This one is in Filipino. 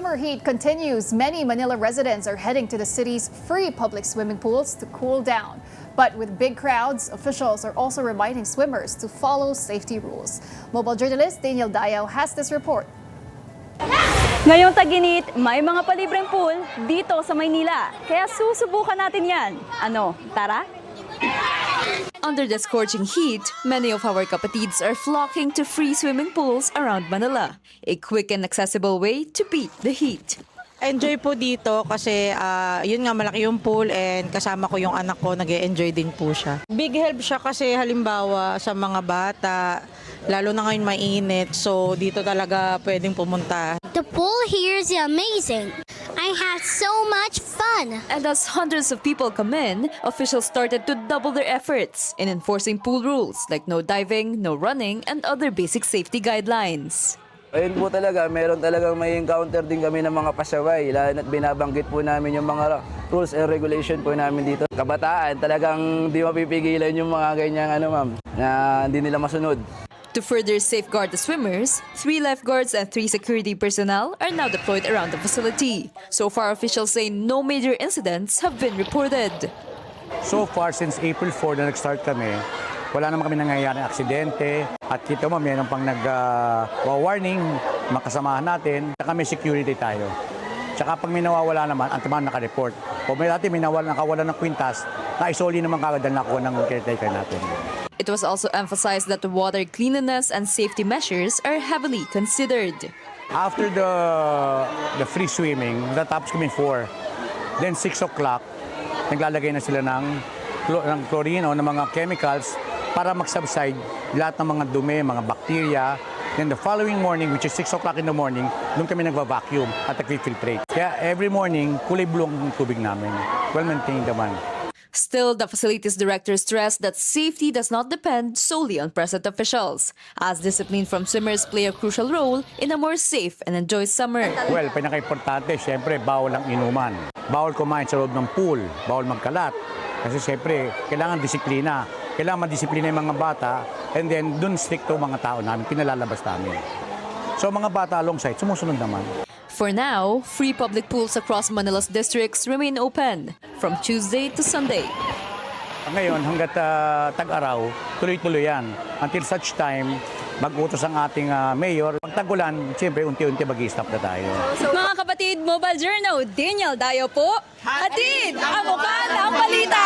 summer heat continues, many Manila residents are heading to the city's free public swimming pools to cool down. But with big crowds, officials are also reminding swimmers to follow safety rules. Mobile journalist Daniel Dayaw has this report. Ngayong tag-init, may mga palibreng pool dito sa Maynila. Kaya susubukan natin yan. Ano, tara? Under the scorching heat, many of our kapatids are flocking to free swimming pools around Manila, a quick and accessible way to beat the heat. Enjoy po dito kasi yun nga malaki yung pool and kasama ko yung anak ko, nag-e-enjoy din po siya. Big help siya kasi halimbawa sa mga bata, lalo na ngayon mainit, so dito talaga pwedeng pumunta. The pool here is amazing. I had so much fun. And as hundreds of people come in, officials started to double their efforts in enforcing pool rules like no diving, no running, and other basic safety guidelines. Ayun po talaga, meron talagang may encounter din kami ng mga pasaway, lalo na't binabanggit po namin yung mga rules and regulation po namin dito. Kabataan, talagang di mapipigilan yung mga ganyang na hindi nila masunod. To further safeguard the swimmers, 3 lifeguards and 3 security personnel are now deployed around the facility. So far, officials say no major incidents have been reported. So far, since April 4 na nag-start kami, wala naman kami nangyayaring aksidente. At kita mo, mayroon pang nag-warning, makasamahan natin. Tsaka may security tayo. Tsaka pag may nawawala naman, ang tamang naka-report. O may dati may nakawala ng kwintas, naisoli naman kagad na nakuha ng caretaker natin. It was also emphasized that the water cleanliness and safety measures are heavily considered. After the free swimming, natapos kami 4. Then 6 o'clock, naglalagay na sila ng chlorine o ng mga chemicals para mag-subside lahat ng mga dumi, mga bacteria. Then the following morning, which is 6 o'clock in the morning, doon kami nagva-vacuum at nag-filtrate. Kaya every morning, kulay blue ang tubig namin. Well-maintained naman. Still, the facilities director stressed that safety does not depend solely on present officials, as discipline from swimmers play a crucial role in a more safe and enjoy summer. Well, pinaka-importante, siyempre, bawal ang inuman. Bawal kumain sa loob ng pool, bawal magkalat. Kasi siyempre, kailangan disiplina. Kailangan madisiplina yung mga bata, and then dun strict to mga tao namin, pinalalabas namin. So mga bata alongside, sumusunod naman. For now, free public pools across Manila's districts remain open from Tuesday to Sunday. Ngayon, hanggat tag-araw, tuloy-tuloy yan. Until such time, mag-utos ang ating mayor. Pag tag-ulan, siyempre, unti-unti mag-i-stop na tayo. Mga kapatid, Mobile Journal, Daniel Dayaw po. Hatid ang mukha ng balita!